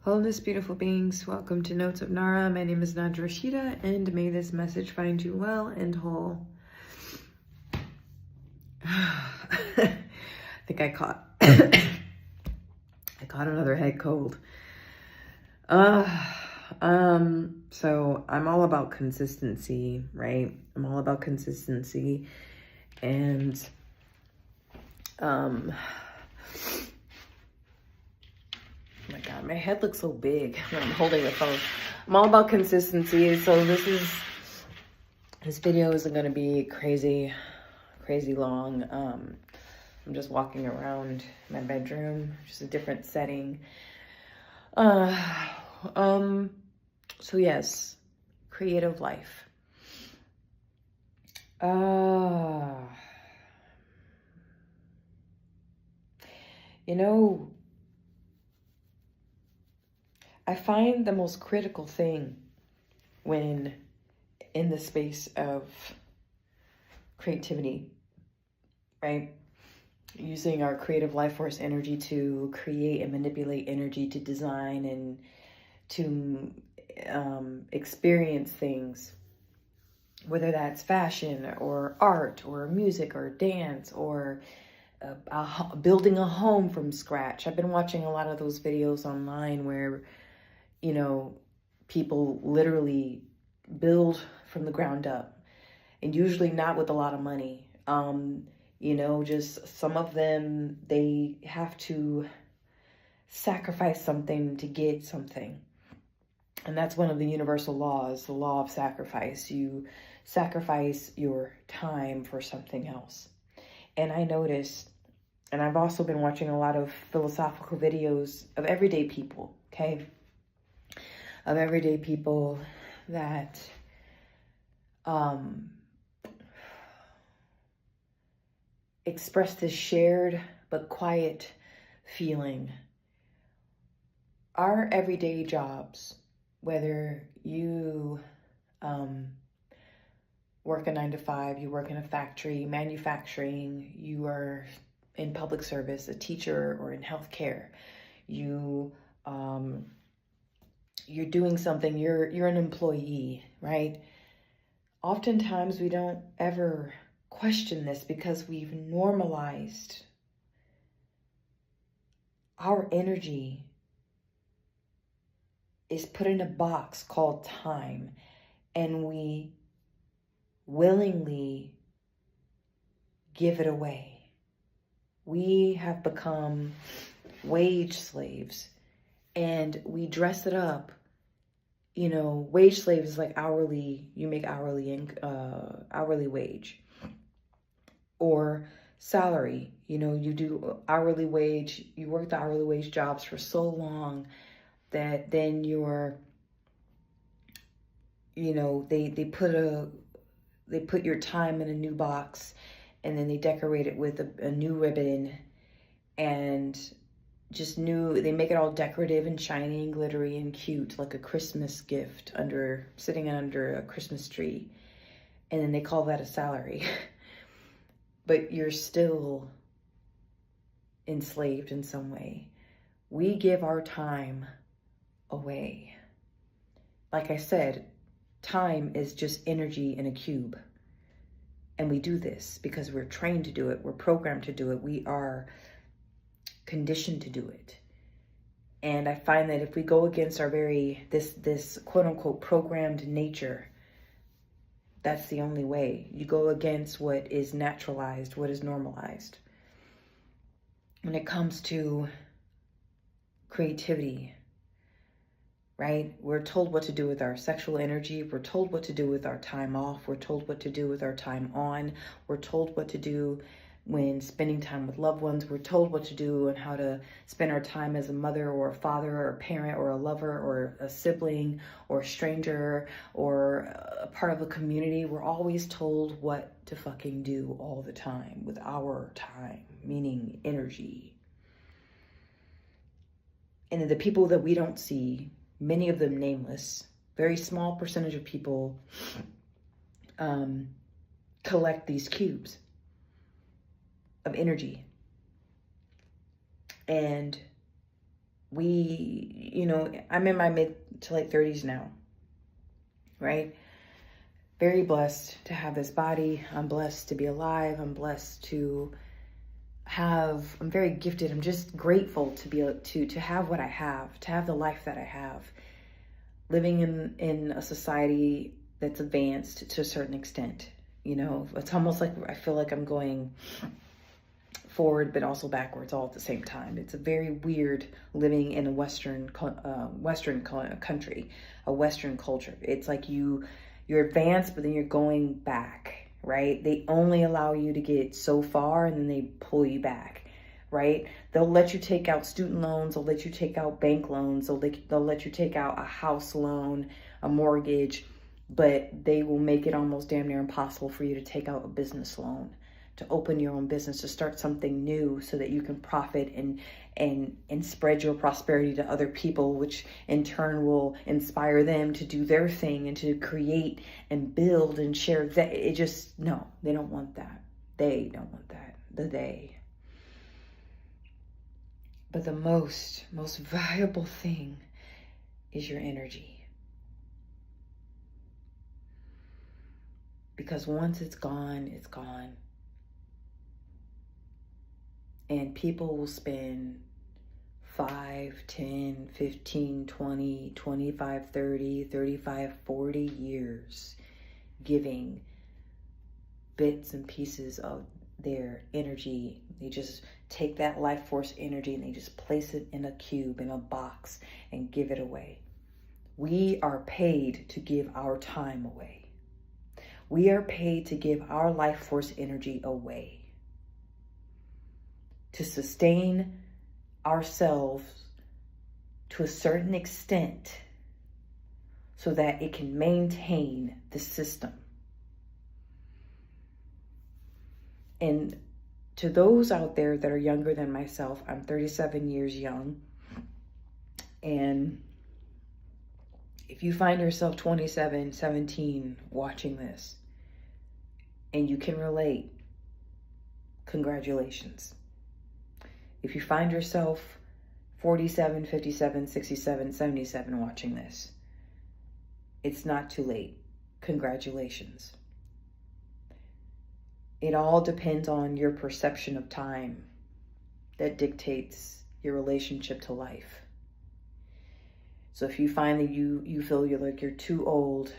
Wholeness, beautiful beings, welcome to Notes of Nara. My name is Nadja Rashida, and may this message find you well and whole. I think I caught another head cold. So I'm all about consistency, right? I'm all about consistency, and oh my God, my head looks so big when I'm holding the phone. I'm all about consistency. So this video isn't going to be crazy long. I'm just walking around my bedroom, just a different setting. So yes, creative life. I find the most critical thing when in the space of creativity, right? Using our creative life force energy to create and manipulate energy, to design and to experience things, whether that's fashion or art or music or dance or building a home from scratch. I've been watching a lot of those videos online where, people literally build from the ground up, and usually not with a lot of money. Just some of them, they have to sacrifice something to get something. And that's one of the universal laws, the law of sacrifice. You sacrifice your time for something else. And I noticed, and I've also been watching a lot of philosophical videos of everyday people, okay? Of everyday people that express this shared but quiet feeling. Our everyday jobs, whether you work a 9-to-5, you work in a factory, manufacturing, you are in public service, a teacher, or in healthcare, you're doing something, you're an employee, right? Oftentimes we don't ever question this because we've normalized our energy is put in a box called time, and we willingly give it away. We have become wage slaves, and we dress it up. Wage slave is like hourly, you make hourly wage, or salary. You do hourly wage, you work the hourly wage jobs for so long that then they put your time in a new box, and then they decorate it with a new ribbon, and they make it all decorative and shiny and glittery and cute, like a Christmas gift sitting under a Christmas tree. And then they call that a salary. But you're still enslaved in some way. We give our time away. Like I said, time is just energy in a cube. And we do this because we're trained to do it. We're programmed to do it. We are conditioned to do it. And I find that if we go against our this quote unquote programmed nature, that's the only way. You go against what is naturalized, what is normalized. When it comes to creativity, right? We're told what to do with our sexual energy. We're told what to do with our time off. We're told what to do with our time on. We're told what to do when spending time with loved ones. We're told what to do and how to spend our time as a mother or a father or a parent or a lover or a sibling or a stranger or a part of a community. We're always told what to fucking do all the time with our time, meaning energy. And the people that we don't see, many of them nameless, very small percentage of people collect these cubes of energy. And I'm in my mid to late 30s now, right? Very blessed to have this body. I'm blessed to be alive. I'm blessed to I'm very gifted. I'm just grateful to be able to have what I have, to have the life that I have. Living in a society that's advanced to a certain extent. It's almost like I feel like I'm going forward, but also backwards all at the same time. It's a very weird living in a Western country, a Western culture. It's like you're advanced, but then you're going back. Right? They only allow you to get so far and then they pull you back, right? They'll let you take out student loans. They'll let you take out bank loans. They'll let you take out a house loan, a mortgage, but they will make it almost damn near impossible for you to take out a business loan, to open your own business, to start something new so that you can profit and spread your prosperity to other people, which in turn will inspire them to do their thing and to create and build and share that. No, they don't want that. They don't want that. But the most valuable thing is your energy. Because once it's gone, it's gone. And people will spend 5, 10, 15, 20, 25, 30, 35, 40 years giving bits and pieces of their energy. They just take that life force energy and they just place it in a cube, in a box, and give it away. We are paid to give our time away. We are paid to give our life force energy away, to sustain ourselves to a certain extent so that it can maintain the system. And to those out there that are younger than myself, I'm 37 years young. And if you find yourself 27, 17 watching this and you can relate, congratulations. If you find yourself 47, 57, 67, 77 watching this, it's not too late. Congratulations. It all depends on your perception of time that dictates your relationship to life. So if you find that you feel you're too old,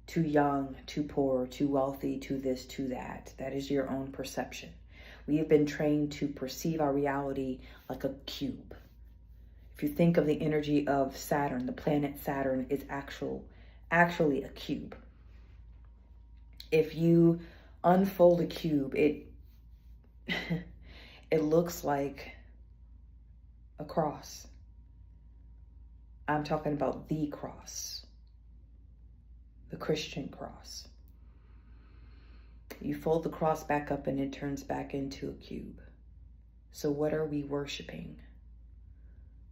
too young, too poor, too wealthy, too this, too that, that is your own perception. We have been trained to perceive our reality like a cube. If you think of the energy of Saturn, the planet Saturn is actually a cube. If you unfold a cube, it looks like a cross. I'm talking about the cross, the Christian cross. You fold the cross back up and it turns back into a cube. So what are we worshiping?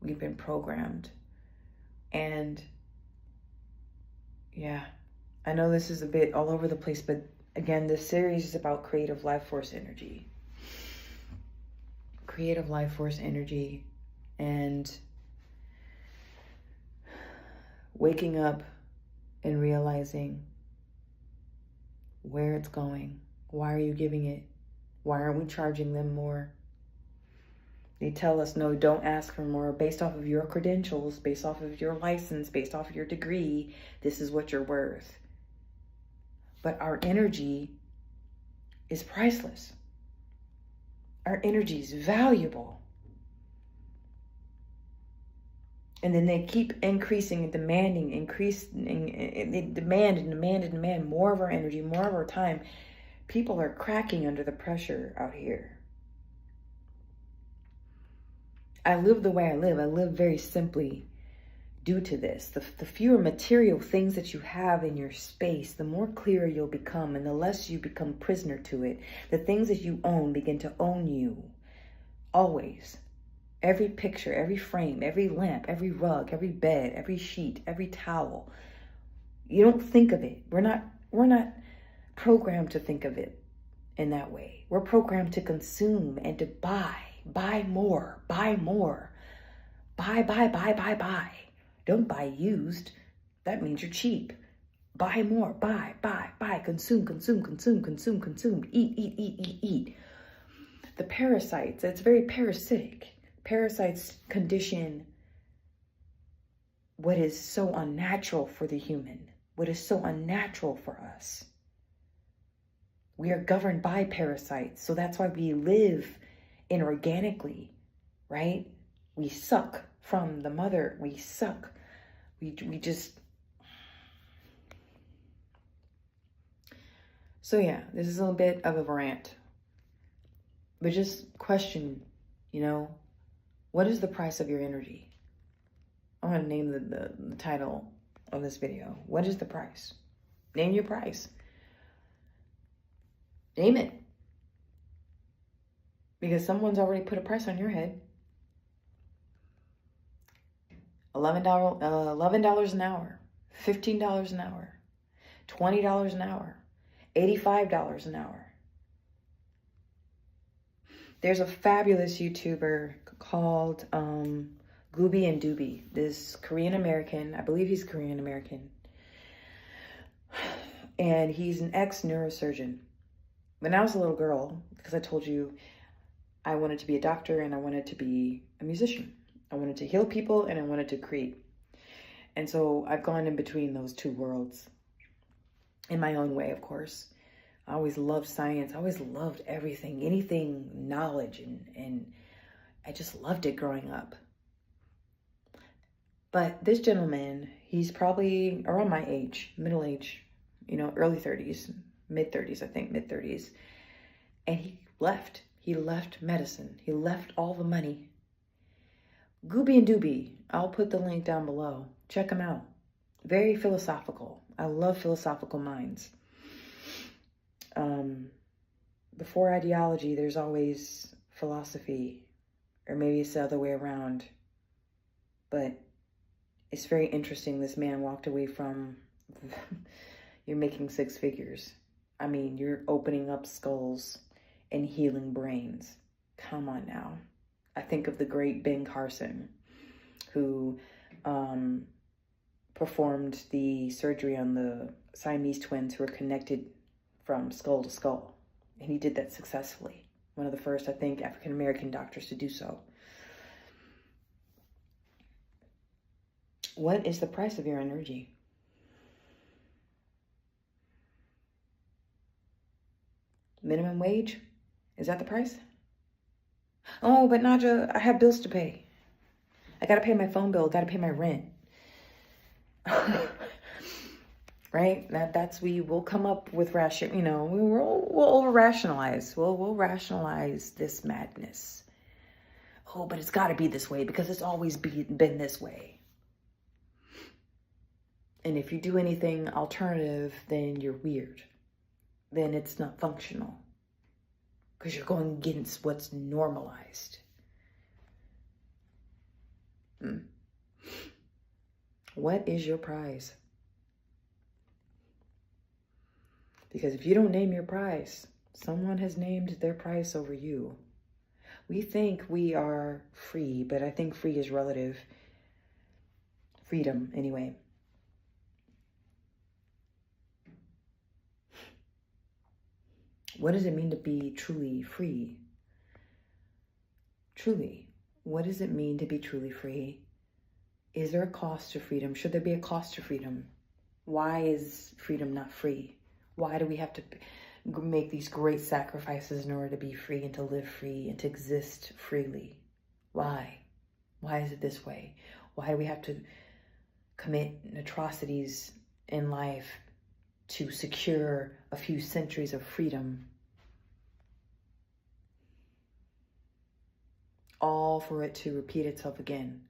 We've been programmed. And yeah, I know this is a bit all over the place, but again, this series is about creative life force energy. Creative life force energy and waking up and realizing where it's going. Why are you giving it? Why aren't we charging them more? They tell us, no, don't ask for more. Based off of your credentials, based off of your license, based off of your degree, this is what you're worth. But our energy is priceless. Our energy is valuable. And then they keep increasing and demanding, they demand more of our energy, more of our time. People are cracking under the pressure out here. I live the way I live. I live very simply due to this. The fewer material things that you have in your space, the more clear you'll become, and the less you become prisoner to it. The things that you own begin to own you. Always. Every picture, every frame, every lamp, every rug, every bed, every sheet, every towel. You don't think of it. We're not programmed to think of it in that way. We're programmed to consume and to buy more. Buy, buy, buy, buy, buy. Don't buy used. That means you're cheap. Buy more, buy, buy, buy, consume, consume, consume, consume, consume, eat, eat, eat, eat, eat. The parasites, it's very parasitic. Parasites condition what is so unnatural for the human, what is so unnatural for us. We are governed by parasites, so that's why we live inorganically, right? We suck from the mother, we suck. We just... So yeah, this is a little bit of a rant. But just question, what is the price of your energy? I'm going to name the title of this video. What is the price? Name your price. Name it. Because someone's already put a price on your head. $11 an hour. $15 an hour. $20 an hour. $85 an hour. There's a fabulous YouTuber called Gooby and Doobie. This Korean American, I believe he's Korean American. And he's an ex-neurosurgeon. When I was a little girl, because I told you I wanted to be a doctor and I wanted to be a musician. I wanted to heal people and I wanted to create. And so I've gone in between those two worlds in my own way, of course. I always loved science. I always loved everything, anything knowledge, and I just loved it growing up. But this gentleman, he's probably around my age, middle age, early 30s, mid 30s, I think, mid 30s. And he left. He left medicine. He left all the money. Gooby and Doobie, I'll put the link down below. Check him out. Very philosophical. I love philosophical minds. Before ideology, there's always philosophy, or maybe it's the other way around. But it's very interesting. This man walked away from, you're making six figures. I mean, you're opening up skulls and healing brains. Come on now. I think of the great Ben Carson, who performed the surgery on the Siamese twins who were connected from skull to skull. And he did that successfully. One of the first, I think, African-American doctors to do so. What is the price of your energy? Minimum wage? Is that the price? Oh, but Naja, I have bills to pay. I got to pay my phone bill. Got to pay my rent. Right? We'll come up with we'll over rationalize. We'll rationalize this madness. Oh, but it's got to be this way because it's always been this way. And if you do anything alternative, then you're weird. Then it's not functional. Because you're going against what's normalized. What is your prize? Because if you don't name your prize, someone has named their price over you. We think we are free, but I think free is relative. Freedom, anyway. What does it mean to be truly free? Truly, what does it mean to be truly free? Is there a cost to freedom? Should there be a cost to freedom? Why is freedom not free? Why do we have to make these great sacrifices in order to be free and to live free and to exist freely? Why? Why is it this way? Why do we have to commit atrocities in life to secure a few centuries of freedom? All for it to repeat itself again.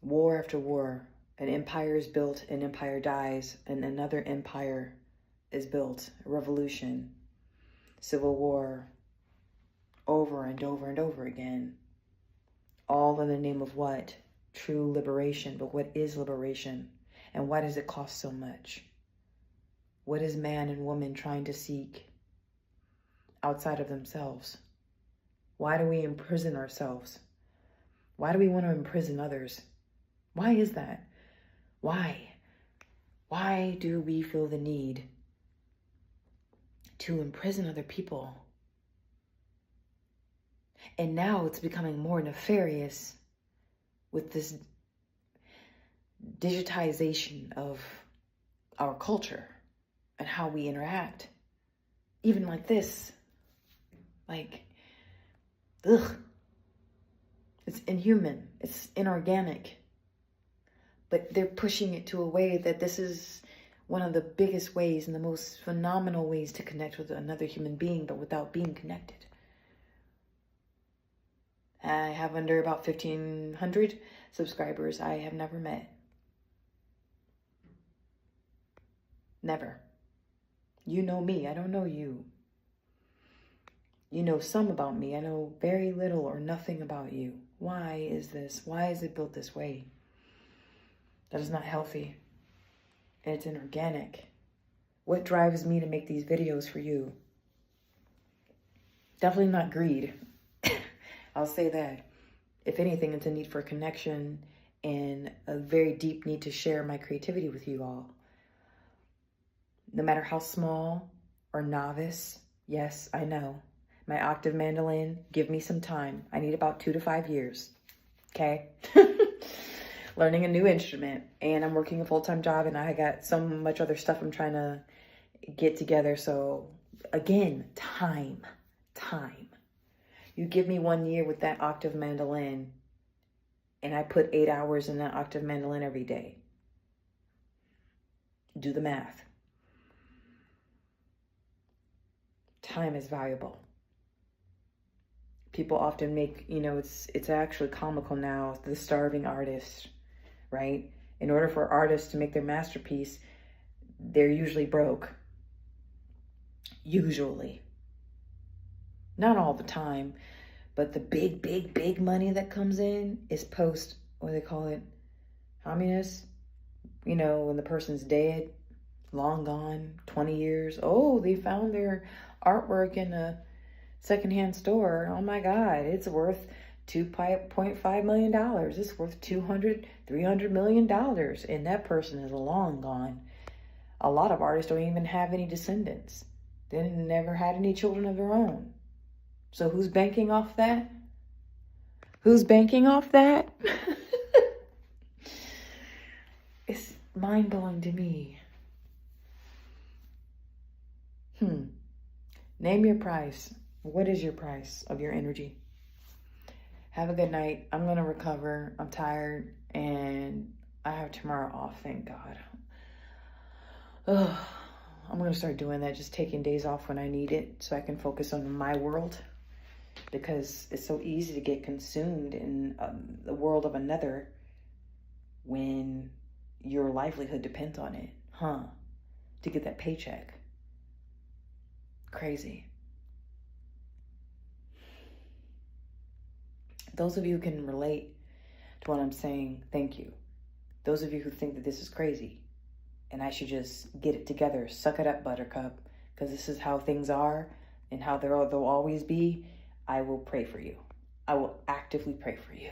War after war. An empire is built, an empire dies, and another empire is built. A revolution, civil war, over and over and over again. All in the name of what? True liberation. But what is liberation? And why does it cost so much? What is man and woman trying to seek outside of themselves? Why do we imprison ourselves? Why do we want to imprison others? Why is that? Why? Why do we feel the need to imprison other people? And now it's becoming more nefarious with this digitization of our culture and how we interact. Even like this. Like, ugh. It's inhuman. It's inorganic. But they're pushing it to a way that this is one of the biggest ways and the most phenomenal ways to connect with another human being, but without being connected. I have under about 1,500 subscribers I have never met. Never. You know me. I don't know you. You know some about me. I know very little or nothing about you. Why is this? Why is it built this way? That is not healthy. And it's inorganic. What drives me to make these videos for you? Definitely not greed. I'll say that. If anything, it's a need for connection and a very deep need to share my creativity with you all. No matter how small or novice, yes, I know. My octave mandolin, give me some time. I need about 2 to 5 years. Okay? Learning a new instrument. And I'm working a full-time job and I got so much other stuff I'm trying to get together. So again, time. You give me 1 year with that octave mandolin and I put 8 hours in that octave mandolin every day. Do the math. Time is valuable. People often make, it's actually comical now, the starving artist, right? In order for artists to make their masterpiece, they're usually broke. Usually. Not all the time, but the big money that comes in is post, what do they call it? Communist? When the person's dead, long gone, 20 years. Oh, they found their artwork in a secondhand store. Oh my God, it's worth $2.5 million. It's worth $200-300 million. And that person is long gone. A lot of artists don't even have any descendants. They never had any children of their own. So who's banking off that? Who's banking off that? It's mind-blowing to me. Name your price. What is your price of your energy? Have a good night. I'm going to recover. I'm tired and I have tomorrow off, thank God. Ugh. I'm going to start doing that, just taking days off when I need it so I can focus on my world, because it's so easy to get consumed in the world of another when your livelihood depends on it, to get that paycheck. Crazy. Those of you who can relate to what I'm saying, thank you. Those of you who think that this is crazy and I should just get it together, suck it up, buttercup, because this is how things are and how they'll always be, I will pray for you. I will actively pray for you,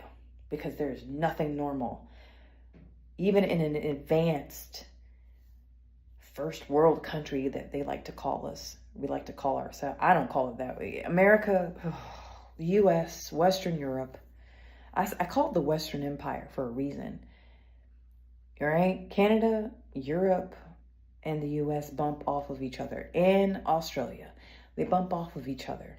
because there's nothing normal. Even in an advanced first world country that they like to call us, we like to call ourselves, I don't call it that way. America, the U.S., Western Europe, I call it the Western Empire for a reason. All right? Canada, Europe, and the U.S. bump off of each other. And Australia, they bump off of each other.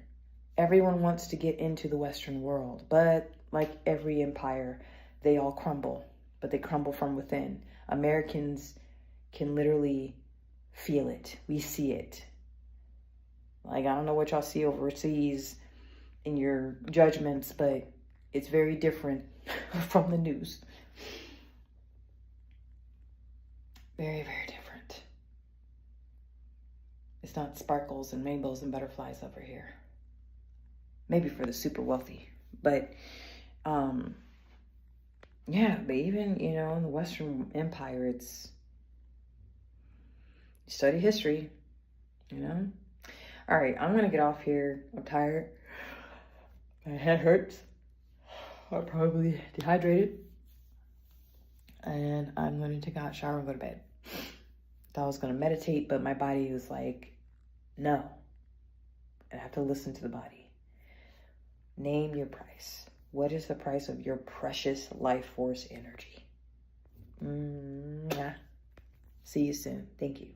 Everyone wants to get into the Western world, but like every empire, they all crumble, but they crumble from within. Americans can literally feel it. We see it. Like, I don't know what y'all see overseas in your judgments, but it's very different from the news. Very, very different. It's not sparkles and rainbows and butterflies over here. Maybe for the super wealthy. But, yeah, but even, in the Western Empire, it's, you study history, All right, I'm going to get off here. I'm tired. My head hurts. I'm probably dehydrated. And I'm going to take a hot shower and go to bed. Thought I was going to meditate, but my body was like, no. And I have to listen to the body. Name your price. What is the price of your precious life force energy? See you soon. Thank you.